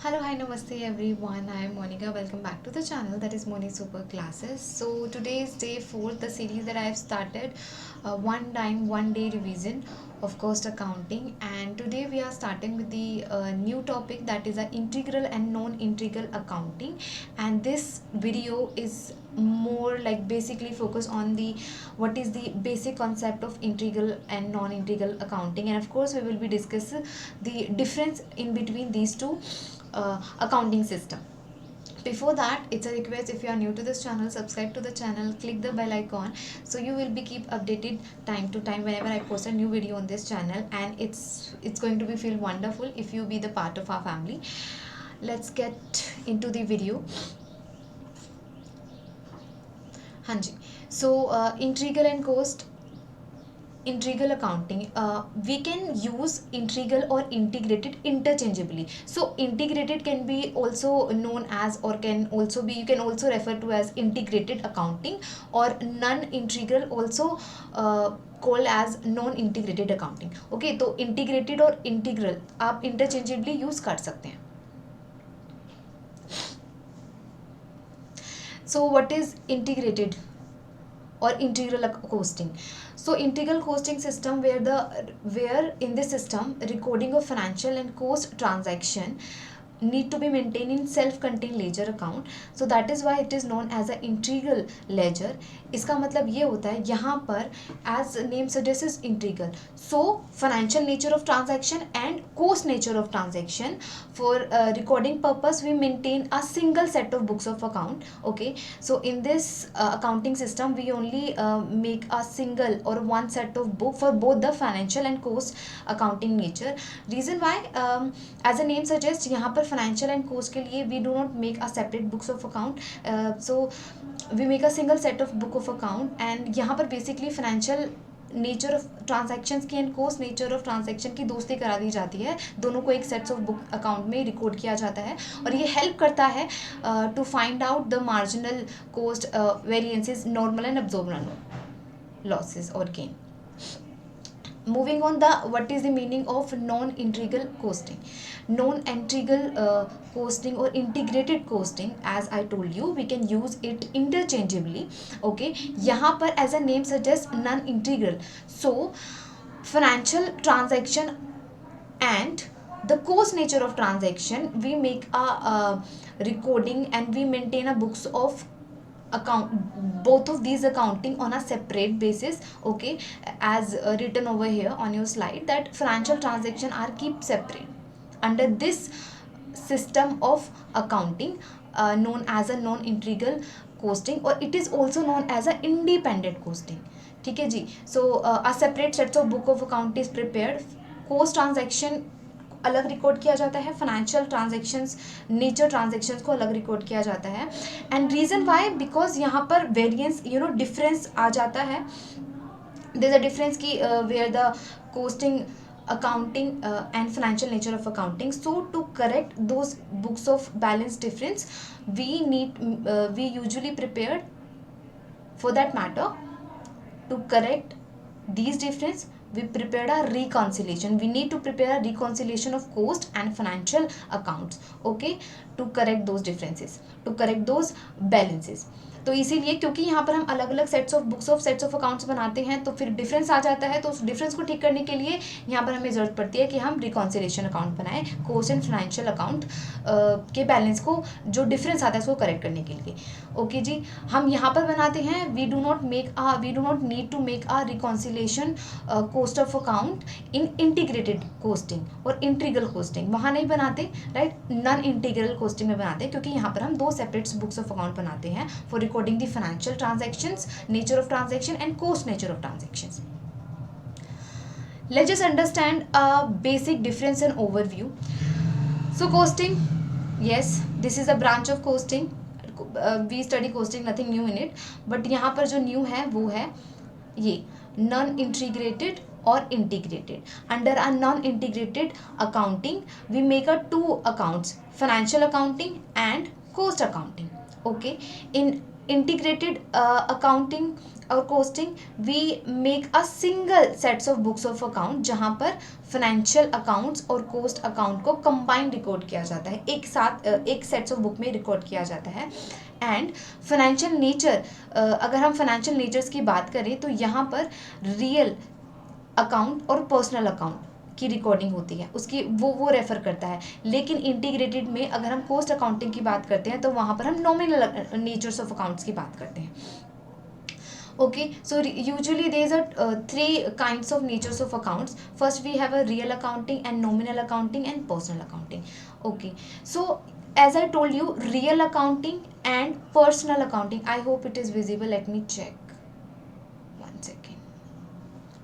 Hello, hi, namaste everyone. I am Monica. Welcome back to the channel that is Moni Super Classes. So today is day 4, the series that I have started, one time, one day revision of cost accounting. And today we are starting with the new topic, that is integral and non-integral accounting. And this video is more like basically focus on the what is the basic concept of integral and non-integral accounting, and of course we will be discussing the difference in between these two accounting system. Before that, it's a request, if you are new to this channel, subscribe to the channel, click the bell icon, so you will be keep updated time to time whenever I post a new video on this channel, and it's going to be feel wonderful if you be the part of our family. Let's get into the video. हाँ जी. So integral and cost integral accounting, we can use integral or integrated interchangeably. So integrated can be also known as, or can also be, you can also refer to as integrated accounting, or non-integral also called as non-integrated accounting. Okay, तो integrated और integral आप interchangeably use कर सकते हैं. So what is integrated or integral costing? So integral costing system, where in this system recording of financial and cost transaction need to be maintained in self-contained ledger account. So that is why it is known as a integral ledger. इसका मतलब ये होता है यहाँ पर, as name suggests, integral. So financial nature of transaction and cost nature of transaction, for recording purpose we maintain a single set of books of account. Okay, so in this accounting system we only make a single or one set of book for both the financial and cost accounting nature. Reason why, as a name suggests, यहाँ पर financial and cost के लिए we do not make a separate books of account. So we make a single set of book of account, and यहाँ पर basically financial nature of transactions की and cost nature of transaction की दोस्ती करा दी जाती है. दोनों को एक सेट्स ऑफ बुक अकाउंट में रिकॉर्ड किया जाता है, और ये हेल्प करता है to find out the marginal cost variances, normal and abnormal losses और gain. Moving on, the what is the meaning of non-integral costing? Non-integral costing or integrated costing, as I told you, we can use it interchangeably. Okay, यहाँ पर as a name suggests non-integral, so financial transaction and the cost nature of transaction, we make a recording and we maintain a books of account, both of these accounting on a separate basis. Okay, as written over here on your slide, that financial transaction are keep separate under this system of accounting, known as a non-integral costing, or it is also known as a independent costing. ठीक है जी. So a separate set of book of account is prepared. cost transaction अलग record किया जाता है, financial transactions, nature transactions को अलग record किया जाता है. एंड रीज़न वाई, बिकॉज यहाँ पर वेरिएंस, डिफरेंस आ जाता है. देयर इज अ डिफरेंस की where the costing accounting and financial nature of accounting. So to correct those books of balance difference, we usually prepared, for that matter, to correct these difference, we prepared a reconciliation. We need to prepare a reconciliation of cost and financial accounts. Okay, to correct those differences, to correct those balances. तो इसीलिए, क्योंकि यहाँ पर हम अलग अलग sets of accounts बनाते हैं, तो फिर डिफरेंस आ जाता है. तो उस डिफरेंस को ठीक करने के लिए यहाँ पर हमें ज़रूरत पड़ती है कि हम रिकॉन्सिलेशन अकाउंट बनाएं, कोस्ट एंड फाइनेंशियल अकाउंट के बैलेंस को, जो डिफरेंस आता है उसको करेक्ट करने के लिए. ओके जी, हम यहाँ पर बनाते हैं. We do not need to make a reconciliation cost of account in integrated costing और इंटीग्रल कोस्टिंग, वहाँ नहीं बनाते, राइट. नॉन इंटीग्रल कोस्टिंग में बनाते हैं, क्योंकि यहाँ पर हम दो सेपरेट बुक्स ऑफ अकाउंट बनाते हैं for recording the financial transactions, nature of transaction and cost nature of transactions. Let's just understand a basic difference and overview. So costing, yes, this is a branch of costing. We study costing, nothing new in it, but यहाँ पर जो new है वो है ये non-integrated or integrated. Under a non-integrated accounting, we make a two accounts, financial accounting and cost accounting. Okay, in integrated accounting और costing, we make a single sets of books of account, जहाँ पर financial accounts और cost account को combined record किया जाता है, एक साथ एक सेट्स ऑफ बुक में रिकॉर्ड किया जाता है। एंड फाइनेंशियल नेचर, अगर हम फाइनेंशियल नेचर्स की बात करें तो यहाँ पर रियल अकाउंट और पर्सनल अकाउंट की रिकॉर्डिंग होती है, उसकी वो रेफर करता है। लेकिन इंटीग्रेटेड में अगर हम कॉस्ट अकाउंटिंग की बात करते हैं तो वहाँ पर हम नॉमिनल नेचर्स ऑफ अकाउंट्स की बात करते हैं। Okay, so usually there are three kinds of natures of accounts. First we have a real accounting and nominal accounting and personal accounting. Okay, so as I told you, real accounting and personal accounting, I hope it is visible. Let me check one second,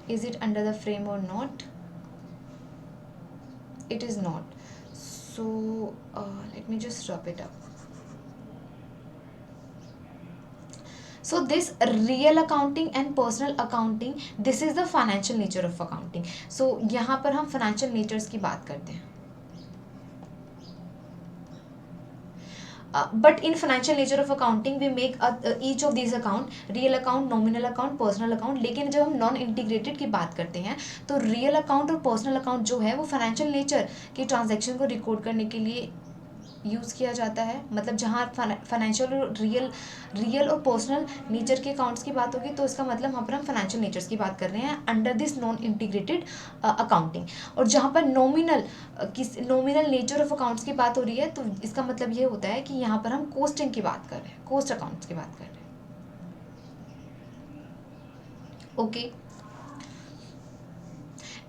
is it under the frame or not? It is not. So let me just wrap it up. So this real accounting and personal accounting, this is the financial nature of accounting. So यहाँ पर हम financial natures की बात करते हैं. But in financial nature of accounting we make each of these account, real account, nominal account, personal account. लेकिन जब हम नॉन इंटीग्रेटेड की बात करते हैं तो रियल अकाउंट और पर्सनल अकाउंट जो है वो फाइनेंशियल नेचर की ट्रांजैक्शन को रिकॉर्ड करने के लिए यूज़ किया जाता है। मतलब जहाँ फाइनेंशियल और रियल और पर्सनल नेचर के अकाउंट्स की बात होगी तो इसका मतलब वहाँ पर हम फाइनेंशियल नेचर्स की बात कर रहे हैं under this non integrated accounting. और जहाँ पर नॉमिनल नेचर ऑफ अकाउंट्स की बात हो रही है तो इसका मतलब ये होता है कि यहाँ पर हम कॉस्टिंग की बात कर रहे हैं, कॉस्ट अकाउंट्स की बात कर रहे हैं। ओके,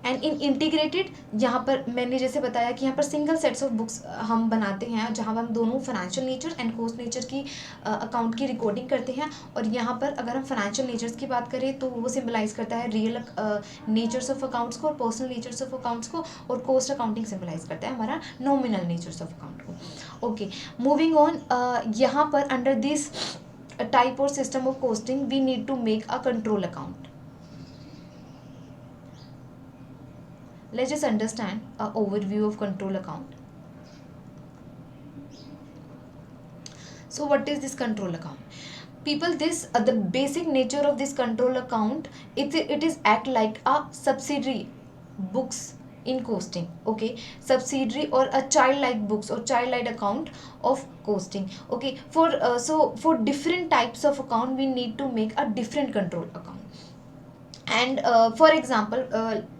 एंड इन इंटीग्रेटेड यहाँ पर मैंने जैसे बताया कि यहाँ पर सिंगल सेट्स ऑफ बुक्स हम बनाते हैं जहाँ हम दोनों financial nature and cost nature की अकाउंट की रिकॉर्डिंग करते हैं। और यहाँ पर अगर हम फाइनेंशियल नेचर्स की बात करें तो वो सिम्बलाइज करता है रियल नेचर्स ऑफ अकाउंट्स को और पर्सनल नेचर्स ऑफ अकाउंट्स को, और कॉस्ट अकाउंटिंग सिम्बलाइज करता है हमारा नॉमिनल नेचर्स ऑफ अकाउंट को। ओके, मूविंग ऑन, यहाँ पर अंडर दिस टाइप और system of costing we need to make a control account. Let's just understand an overview of control account. So what is this control account? People, this the basic nature of this control account, it is act like a subsidiary books in costing. Okay, subsidiary or a child-like books or child-like account of costing. Okay, for different types of account we need to make a different control account. And for example,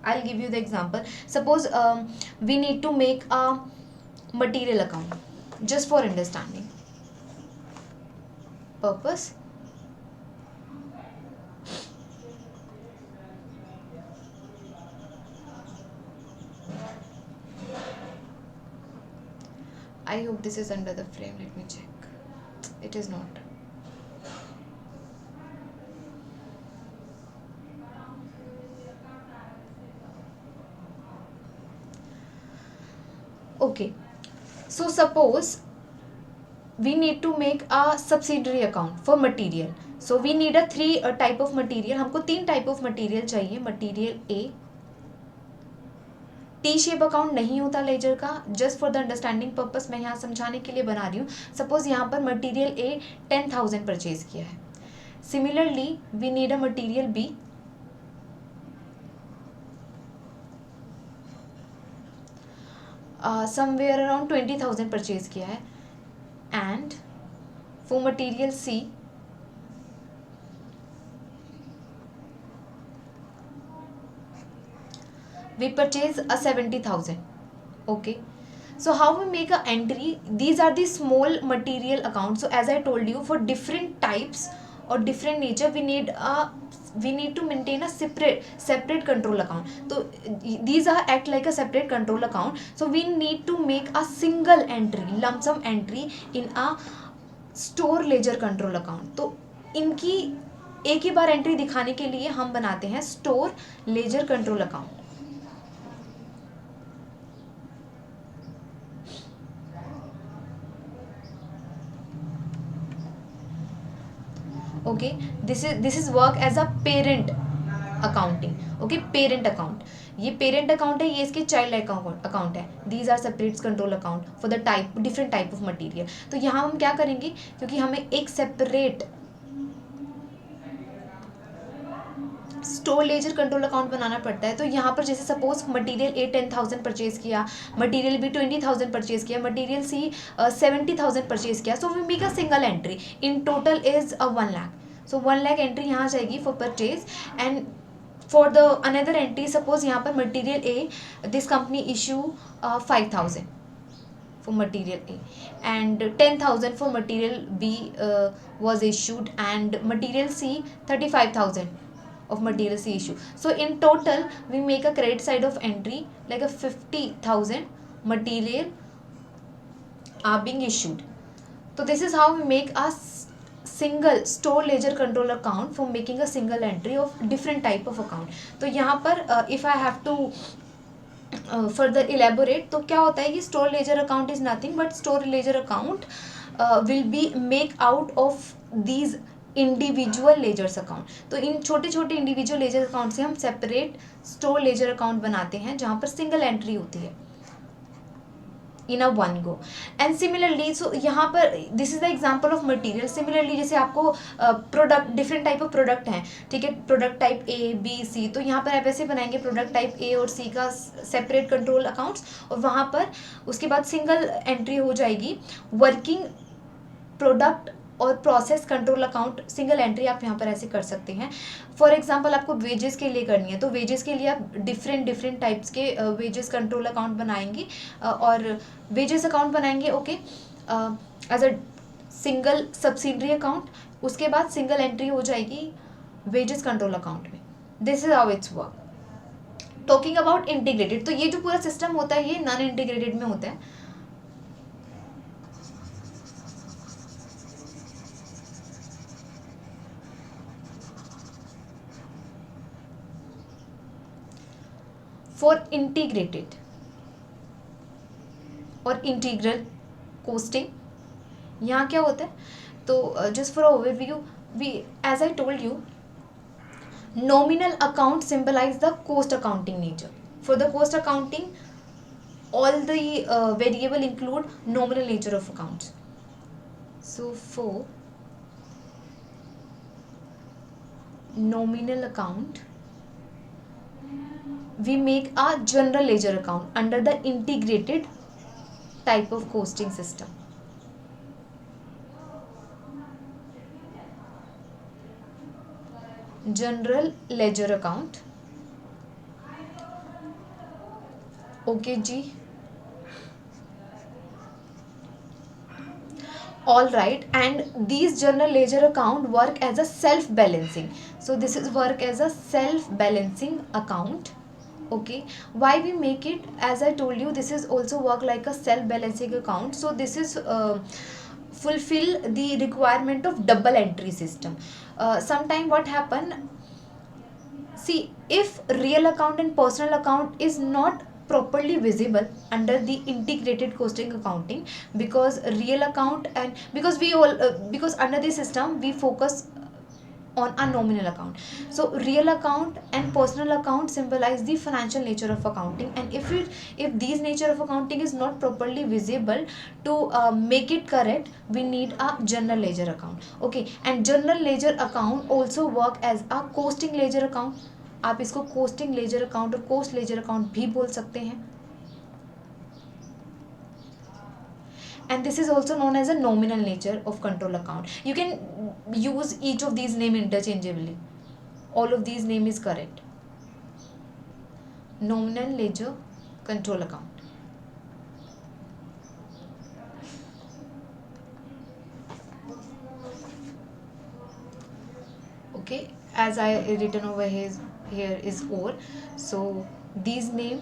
I'll give you the example. Suppose we need to make a material account, just for understanding purpose. I hope this is under the frame. Let me check. It is not. Okay, so suppose we need to make a subsidiary account for material. So we need a three type of material. हमको 3 type of material चाहिए. Material A, T shape account नहीं होता laser का, just for the understanding purpose मैं यहाँ समझाने के लिए बना रही हूँ. सपोज यहाँ पर मटेरियल ए 10,000 परचेज किया है. Similarly we need a material B somewhere around 20,000 purchase किया है. And for material C we purchase a 70,000. Okay, so how we make a entry? These are the small material accounts. So as I told you, for different types or different nature we need to maintain a separate control account. So these are act like a separate control account. So we need to make a single entry, lump sum entry in a store ledger control account. तो इनकी एक ही बार entry दिखाने के लिए हम बनाते हैं store ledger control account. Okay, this is work as a parent accounting. Okay, parent account, ये पेरेंट अकाउंट है, ये इसके चाइल्ड अकाउंट है. These are separate control account for the type different type of material. तो यहाँ हम क्या करेंगे, क्योंकि हमें एक separate store ledger control account बनाना पड़ता है। तो यहाँ पर जैसे सपोज मटेरियल ए 10,000 परचेज किया, मटेरियल बी 20,000 परचेज किया, मटेरियल सी 70,000 परचेज किया, so we make a single entry in total is 1 lakh. So 1 lakh entry यहाँ जाएगी for purchase, and for the another entry suppose यहाँ पर material A this company issue 5,000 for material A and 10,000 for material B was issued, and material C 35,000 of material C issue. So in total we make a credit side of entry like a 50,000 material are being issued. So this is how we make a single store ledger control account for making a single entry of different type of account. तो यहाँ पर if I have to further elaborate, तो क्या होता है कि store ledger account is nothing but store ledger account will be make out of these individual ledgers account. तो इन छोटे छोटे इंडिविजुअल लेजर अकाउंट से हम सेपरेट स्टोर लेजर अकाउंट बनाते हैं जहाँ पर सिंगल एंट्री होती है in a one go. And similarly so यहाँ पर this is the example of material. Similarly जैसे आपको product different type of product हैं, ठीक है, product type A B C, तो यहाँ पर आप ऐसे बनाएंगे प्रोडक्ट टाइप ए और सी का सेपरेट कंट्रोल अकाउंट्स, और वहाँ पर उसके बाद सिंगल एंट्री हो जाएगी वर्किंग प्रोडक्ट और process control account. Single entry आप यहाँ पर ऐसे कर सकते हैं। फॉर एग्जांपल आपको वेजेस के लिए करनी है, तो वेजेस के लिए आप डिफरेंट टाइप्स के वेजेस कंट्रोल अकाउंट बनाएंगे और वेजेस अकाउंट बनाएंगे, okay, as a single subsidiary account. उसके बाद सिंगल एंट्री हो जाएगी वेजेस कंट्रोल अकाउंट में। This is how it's work. Talking about integrated, तो ये जो पूरा सिस्टम होता है ये नॉन इंटीग्रेटेड में होता है। फॉर इंटीग्रेटेड और इंटीग्रल कोस्टिंग यहाँ क्या होता है, तो just for overview we as I told you nominal account symbolize the cost accounting nature. For the cost accounting all the variable include nominal nature of accounts. So for nominal account we make a general ledger account under the integrated type of costing system. General ledger account, okay जी, all right, and these general ledger account work as a self balancing. So this is work as a self balancing account, okay. Why we make it, as I told you, this is also work like a self balancing account. So this is fulfill the requirement of double entry system. Sometime what happen, see, if real account and personal account is not properly visible under the integrated costing accounting, because real account and because we all because under this system we focus on a nominal account. So real account and personal account symbolize the financial nature of accounting, and if these nature of accounting is not properly visible, to make it correct we need a general ledger account, okay. And general ledger account also work as a costing ledger account. आप इसको costing ledger account और coast ledger account भी बोल सकते हैं, and this is also known as a nominal nature of control account. You can use each of these name interchangeably. All of these name is correct. Nominal ledger control account. Okay, as I written over here is or, so these name,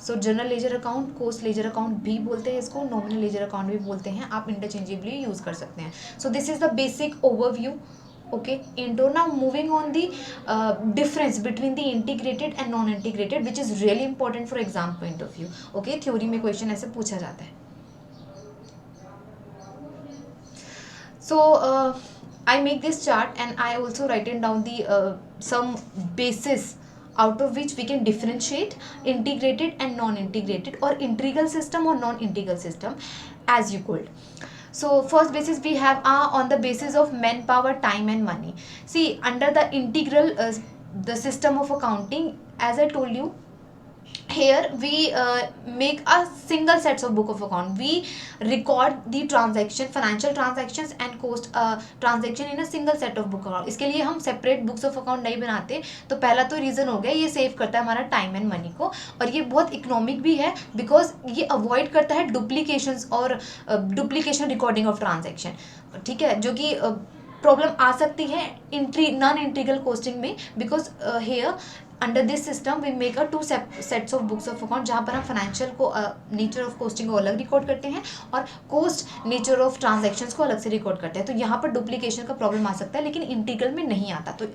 so general ledger account cost ledger account भी बोलते हैं इसको, nominal laser account भी बोलते हैं, आप interchangeably use कर सकते हैं. सो this is the basic overview. Okay, into now moving on the difference between the integrated and non-integrated, which is really important for exam point of view. Okay, theory में question ऐसे पूछा जाता है. So I make this chart and I also written down the some basis out of which we can differentiate integrated and non-integrated, or integral system or non-integral system, as you could. So first basis we have on the basis of manpower, time and money. See, under the integral the system of accounting, as I told you, here we make a single sets of book of account. We record the transaction, financial transactions and cost transaction in a single set of book account. इसके लिए हम separate books of account नहीं बनाते. तो पहला तो reason हो गया, ये सेव करता है हमारा टाइम एंड मनी को, और ये बहुत इकोनॉमिक भी है बिकॉज ये अवॉइड करता है डुप्लीकेशंस और डुप्लीकेशन रिकॉर्डिंग ऑफ ट्रांजेक्शन. ठीक है, जो कि प्रॉब्लम आ सकती है नॉन इंटीग्रल कोस्टिंग में, because here under this system we make a 2 sets of books of account, जहाँ पर हम फाइनेंशियल को नेचर ऑफ कोस्टिंग को अलग रिकॉर्ड करते हैं और कोस्ट नेचर ऑफ ट्रांजैक्शंस को अलग से रिकॉर्ड करते हैं. तो यहाँ पर डुप्लीकेशन का प्रॉब्लम आ सकता है, लेकिन इंटीग्रल में नहीं आता. तो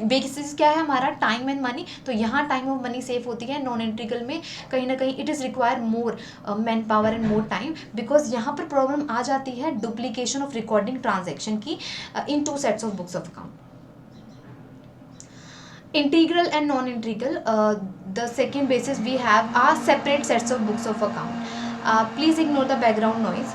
बेसिस क्या है हमारा, टाइम एंड मनी. तो यहाँ टाइम और मनी सेव होती है. नॉन इंटीग्रल में कहीं ना कहीं it is require more man power and more time, because यहाँ पर प्रॉब्लम आ जाती है डुप्लीकेशन ऑफ रिकॉर्डिंग ट्रांजेक्शन की इन 2 sets of books of account. Integral and non-integral, the second basis we have are separate sets of books of account. Please ignore the background noise.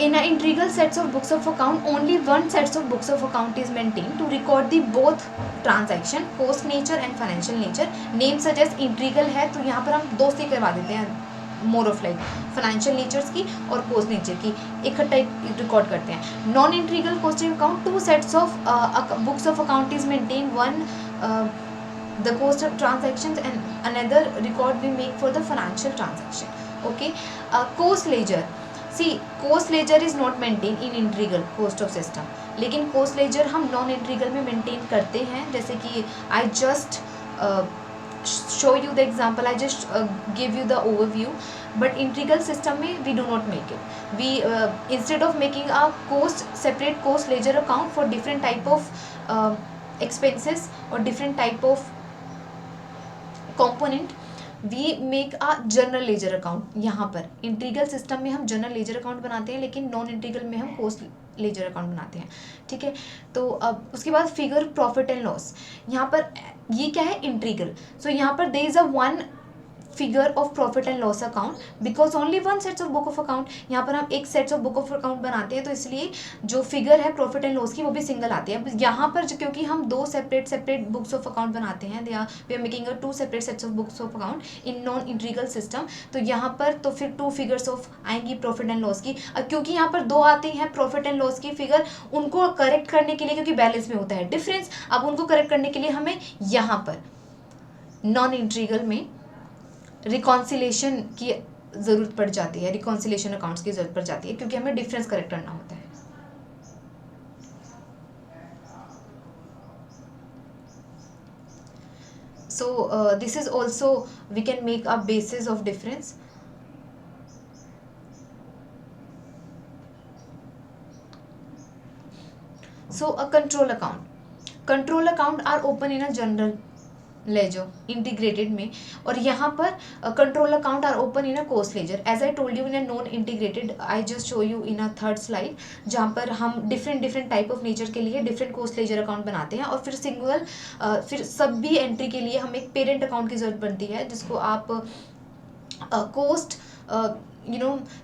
In an integral sets of books of account, only one sets of books of account is maintained to record the both transaction, cost nature and financial nature. Name such as integral है तो यहाँ पर हम दो से करवा देते हैं, more of like financial natures की और कोस्ट नेचर की इकट्ठा रिकॉर्ड करते हैं. Non integral costing account 2 sets of books of account is maintain, one the cost of transactions and another record we make for the financial transaction. Okay, cost ledger, see cost ledger is not maintain in integral cost of system, लेकिन cost ledger हम non integral में maintain करते हैं. जैसे कि I just show you the example, I just give you the overview, but integral system में we do not make it. We instead of making a separate cost ledger account for different type of expenses or different type of component, we make a general ledger account. यहाँ पर integral system में हम general ledger account बनाते हैं, लेकिन non integral में हम coast ledger account बनाते हैं. ठीक है, तो अब उसके बाद फिगर प्रॉफिट एंड लॉस. यहाँ पर ये क्या है, इंटीग्रल. सो यहाँ पर there is a one figure of profit and loss account because only one sets of book of account. यहाँ पर हम एक sets of book of account बनाते हैं, तो इसलिए जो फिगर है प्रॉफिट एंड लॉस की वो भी सिंगल आती है. यहाँ पर क्योंकि हम 2 सेपरेट बुक्स ऑफ अकाउंट बनाते हैं, we are making a 2 separate sets of books of account in non integral system. तो यहाँ पर तो फिर 2 फिगर्स ऑफ आएंगी प्रॉफिट एंड लॉस की. क्योंकि यहाँ पर 2 आती हैं प्रॉफिट एंड लॉस की फिगर, उनको करेक्ट करने के लिए, क्योंकि बैलेंस में होता है डिफरेंस, अब उनको करेक्ट करने के लिए हमें यहाँ पर नॉन इंटीग्रल में रिकॉन्सिलेशन की ज़रूरत पड़ जाती है, रिकॉन्सिलेशन अकाउंट्स की ज़रूरत पड़ जाती है, क्योंकि हमें डिफरेंस करेक्ट करना होता है. So this is also we can make a basis of difference. So a control account are open in a general ledger integrated में, और यहाँ पर control account are open in a cost ledger. As I told you in a non integrated, I just show you in a third slide, जहाँ पर हम different type of nature के लिए different coast ledger account बनाते हैं, और फिर फिर सब भी एंट्री के लिए हमें एक पेरेंट अकाउंट की जरूरत पड़ती है, जिसको आप cost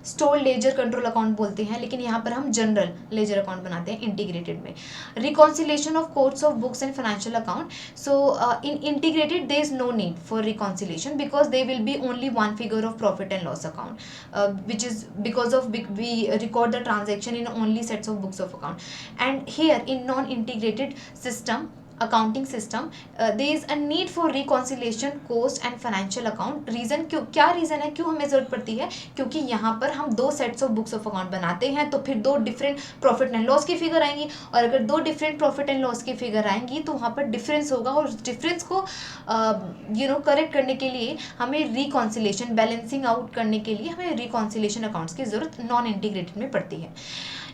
store ledger control account बोलते हैं, लेकिन यहाँ पर हम जनरल लेजर अकाउंट बनाते हैं इंटीग्रेटेड में. Reconciliation of costs of books and financial account. So in integrated there is no need for reconciliation because they will be only one figure of profit and loss account, which is because of we record the transaction in only sets of books of account. And here in non integrated system accounting system there is a need for reconciliation cost and financial account. Reason क्या reason है, क्यों हमें ज़रूरत पड़ती है, क्योंकि यहाँ पर हम 2 sets of books of account बनाते हैं, तो फिर 2 डिफरेंट प्रॉफिट एंड लॉस की फिगर आएंगी, और अगर 2 डिफरेंट प्रॉफिट एंड लॉस की फिगर आएंगी तो वहाँ पर डिफरेंस होगा, और उस डिफरेंस को करेक्ट करने के लिए हमें रिकॉन्सिलेशन, बैलेंसिंग आउट करने के लिए हमें रिकॉन्सिलेशन अकाउंट्स की ज़रूरत नॉन इंटीग्रेटेड में पड़ती है.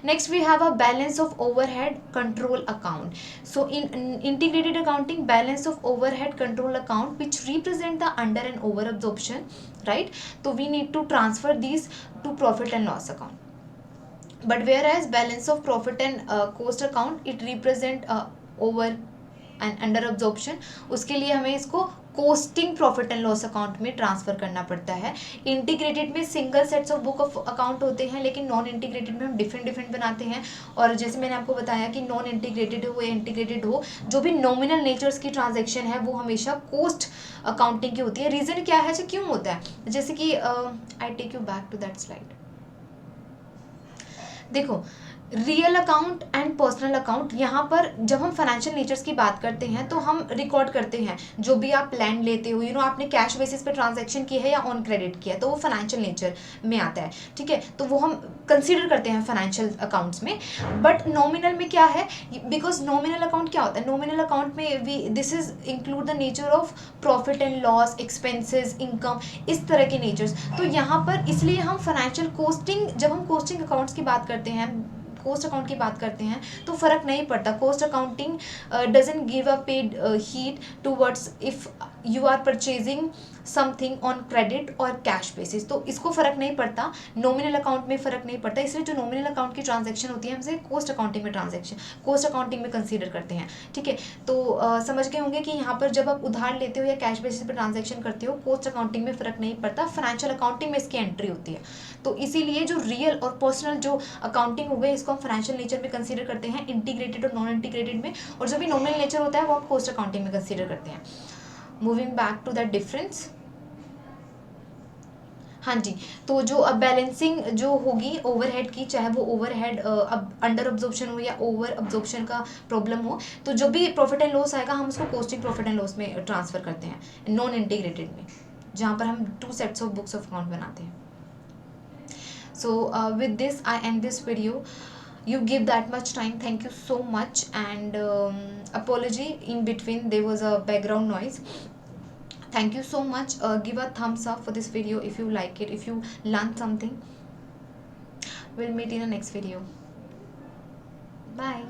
Next we have a balance of overhead control account. So in integrated accounting, balance of overhead control account which represent the under and over absorption, right? So we need to transfer these to profit and loss account. But whereas balance of profit and cost account, it represent over and under absorption, उसके लिए हमें इसको costing profit and loss account में transfer करना पड़ता है। Integrated में single sets of book of account होते हैं, लेकिन नॉन इंटीग्रेटेड में हम डिफरेंट डिफरेंट बनाते हैं। और जैसे मैंने आपको बताया कि नॉन इंटीग्रेटेड हो या इंटीग्रेटेड हो, जो भी नॉमिनल नेचर्स की ट्रांजेक्शन है वो हमेशा कोस्ट अकाउंटिंग की होती है। रीज़न क्या है, क्यों होता है, जैसे कि I take you back to that slide. देखो, real account and personal account, यहाँ पर जब हम फाइनेंशियल नेचर्स की बात करते हैं तो हम रिकॉर्ड करते हैं जो भी आप लैंड लेते हो, आपने कैश बेसिस पे ट्रांजैक्शन की है या ऑन क्रेडिट किया है, तो वो फाइनेंशियल नेचर में आता है, ठीक है, तो वो हम कंसीडर करते हैं फाइनेंशियल अकाउंट्स में। बट नॉमिनल में क्या है, बिकॉज नॉमिनल अकाउंट क्या होता है, नॉमिनल अकाउंट में we this is include the nature of profit and loss, expenses, income, इस तरह के नेचर्स। तो यहाँ पर इसलिए हम फाइनेंशियल कोस्टिंग, जब हम कोस्टिंग अकाउंट्स की बात करते हैं, कोस्ट अकाउंट की बात करते हैं, तो फर्क नहीं पड़ता। Cost accounting doesn't give a paid heed towards if you are purchasing something on credit और कैश बेसिस, तो इसको फर्क नहीं पड़ता, नॉमिनल अकाउंट में फर्क नहीं पड़ता। इसलिए जो नॉमिनल अकाउंट की ट्रांजैक्शन होती है हमसे कोस्ट अकाउंटिंग में कोस्ट अकाउंटिंग में कंसीडर करते हैं, ठीक है। तो समझ गए होंगे कि यहाँ पर जब आप उधार लेते हो या कैश बेसिस पर ट्रांजैक्शन करते हो, कोस्ट अकाउंटिंग में फर्क नहीं पड़ता, फाइनेंशियल अकाउंटिंग में इसकी एंट्री होती है। तो इसीलिए जो रियल और पर्सनल जो अकाउंटिंग हो गई, इसको हम फाइनेंशियल नेचर में कंसीडर करते हैं, इंटीग्रेटेड और नॉन इंटीग्रेटेड में, और जो भी नॉमिनल नेचर होता है वो हम कोस्ट अकाउंटिंग में कंसीडर करते हैं। Moving back to that difference, हाँ जी, तो जो अब बैलेंसिंग जो होगी ओवरहेड की, चाहे वो ओवरहेड अब अंडर अब्जॉर्प्शन हो या ओवर अब्जॉर्प्शन का प्रॉब्लम हो, तो जो भी प्रॉफिट एंड लॉस आएगा हम उसको कोस्टिंग प्रॉफिट एंड लॉस में ट्रांसफर करते हैं नॉन इंटीग्रेटेड में, जहाँ पर हम 2 sets of books of account बनाते हैं। So with this I end this video. You give that much time, thank you so much, and apology in between, there was a background noise. Thank you so much. Give a thumbs up for this video if you like it, if you learned something. We'll meet in the next video. Bye.